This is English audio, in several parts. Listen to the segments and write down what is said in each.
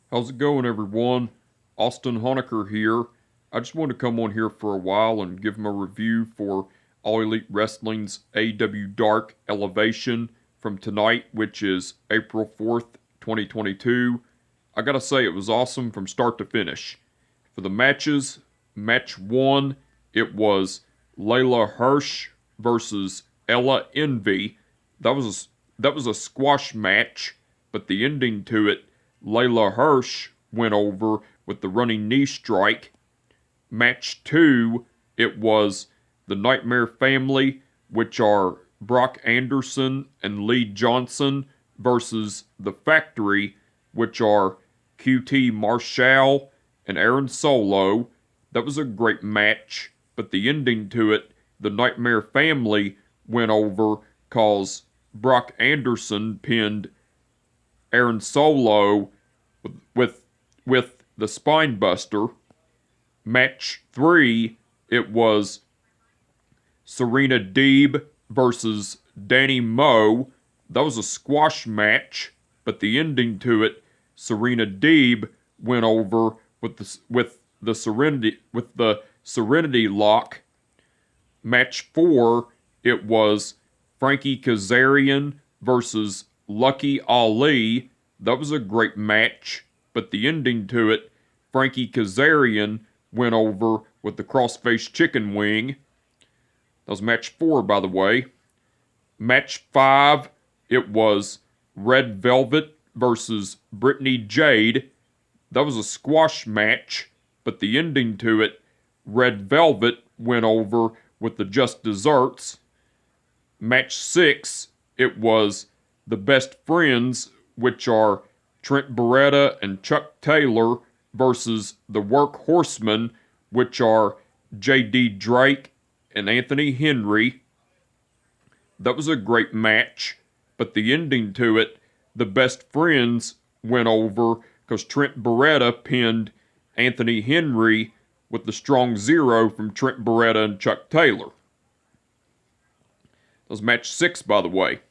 How's it going, everyone? Austin Honecker here. I just wanted to come on here for a while and give my review for All Elite Wrestling's AEW Dark Elevation from tonight, which is April 4th, 2022. I gotta say, it was awesome from start to finish. For the matches, match 1, it was Layla Hirsch versus Ella Envy. That was a squash match, but the ending to it, Layla Hirsch went over with the running knee strike. Match 2, it was the Nightmare Family, which are Brock Anderson and Lee Johnson, versus the Factory, which are QT Marshall and Aaron Solo. That was a great match, but the ending to it, the Nightmare Family went over cause Brock Anderson pinned Aaron Solo with the Spine Buster. Match 3, it was Serena Deeb versus Danny Moe. That was a squash match, but the ending to it, Serena Deeb went over with the Serenity Lock. Match 4, it was Frankie Kazarian versus Lucky Ali. That was a great match, but the ending to it, Frankie Kazarian went over with the crossface chicken wing. That was match 4, by the way. Match 5, it was Red Velvet versus Brittany Jade. That was a squash match, but the ending to it, Red Velvet went over with the Just Desserts. Match 6, it was the Best Friends, which are Trent Beretta and Chuck Taylor, versus the Workhorsemen, which are J.D. Drake and Anthony Henry. That was a great match, but the ending to it, the Best Friends went over because Trent Beretta pinned Anthony Henry with the Strong Zero from Trent Beretta and Chuck Taylor. That was match 6, by the way.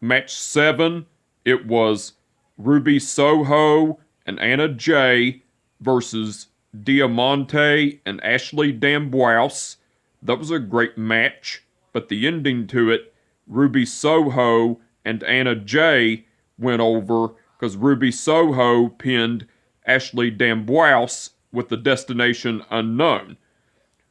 Match 7, it was Ruby Soho and Anna Jay versus Diamante and Ashley D'Amboise. That was a great match, but the ending to it, Ruby Soho and Anna Jay went over because Ruby Soho pinned Ashley D'Amboise with the Destination Unknown.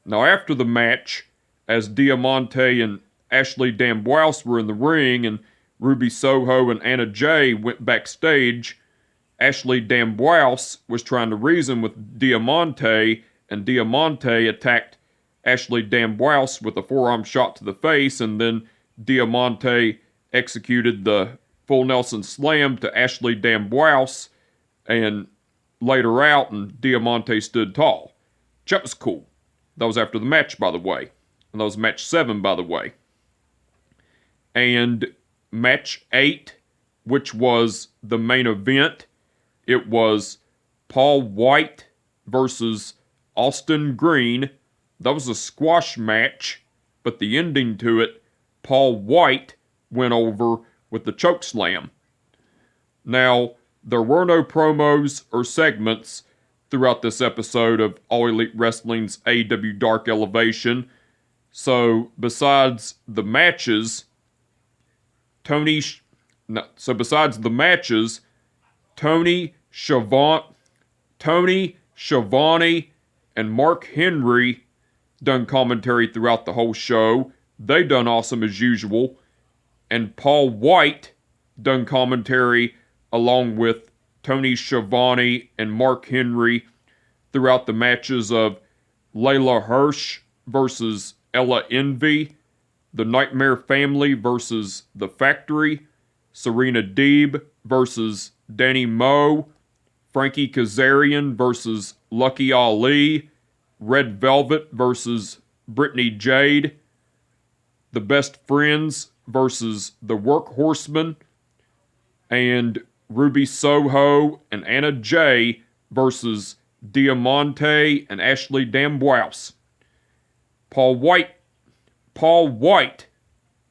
Now, after the match, as Diamante and Ashley D'Amboise were in the ring and Ruby Soho and Anna Jay went backstage, Ashley D'Amboise was trying to reason with Diamante, and Diamante attacked Ashley D'Amboise with a forearm shot to the face, and then Diamante executed the full Nelson Slam to Ashley D'Amboise and laid her out, and Diamante stood tall. That was cool. That was after the match, by the way. And that was match 7, by the way. And match 8, which was the main event, it was Paul White versus Austin Greene. That was a squash match, but the ending to it, Paul White went over with the chokeslam. Now, there were no promos or segments throughout this episode of All Elite Wrestling's AEW Dark Elevation. So, besides the matches, Tony Schiavone, and Mark Henry done commentary throughout the whole show. They done awesome as usual. And Paul White done commentary along with Tony Schiavone and Mark Henry throughout the matches of Layla Hirsch versus Ella Envy, the Nightmare Family versus the Factory, Serena Deeb versus Danny Moe, Frankie Kazarian versus Lucky Ali, Red Velvet versus Brittany Jade, the Best Friends versus the Workhorsemen, and Ruby Soho and Anna Jay versus Diamante and Ashley D'Amboise. Paul White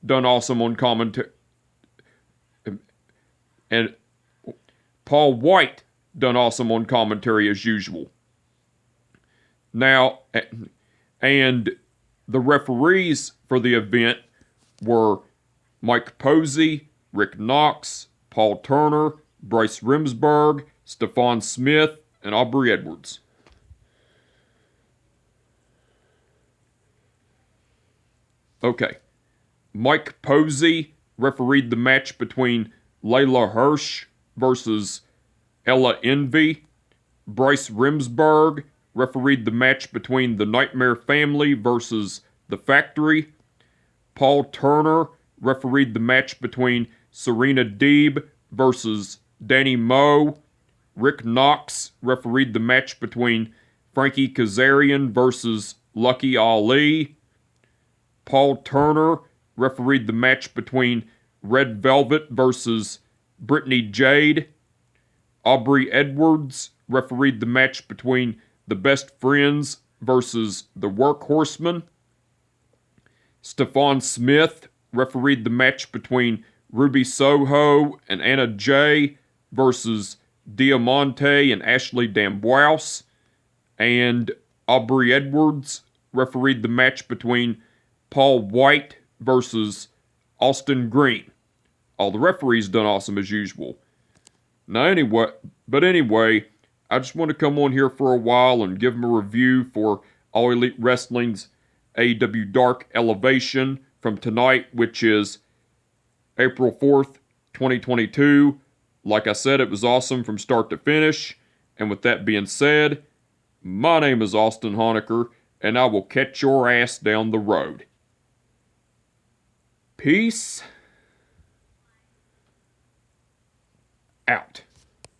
done awesome on commentary. And Paul White done awesome on commentary as usual. Now, and the referees for the event were Mike Posey, Rick Knox, Paul Turner, Bryce Remsburg, Stephon Smith, and Aubrey Edwards. Okay. Mike Posey refereed the match between Layla Hirsch versus Ella Envy. Bryce Remsburg refereed the match between the Nightmare Family versus The Factory. Paul Turner refereed the match between Serena Deeb versus Danny Moe. Rick Knox refereed the match between Frankie Kazarian versus Lucky Ali. Paul Turner refereed the match between Red Velvet versus Brittany Jade. Aubrey Edwards refereed the match between the Best Friends versus the Workhorsemen. Stephon Smith refereed the match between Ruby Soho and Anna Jay versus Diamante and Ashley D'Amboise. And Aubrey Edwards refereed the match between Paul White versus Austin Greene. All the referees done awesome as usual. Anyway, I just want to come on here for a while and give them a review for All Elite Wrestling's AEW Dark Elevation from tonight, which is April 4th, 2022. Like I said, it was awesome from start to finish. And with that being said, my name is Austin Honecker, and I will catch your ass down the road. Peace out.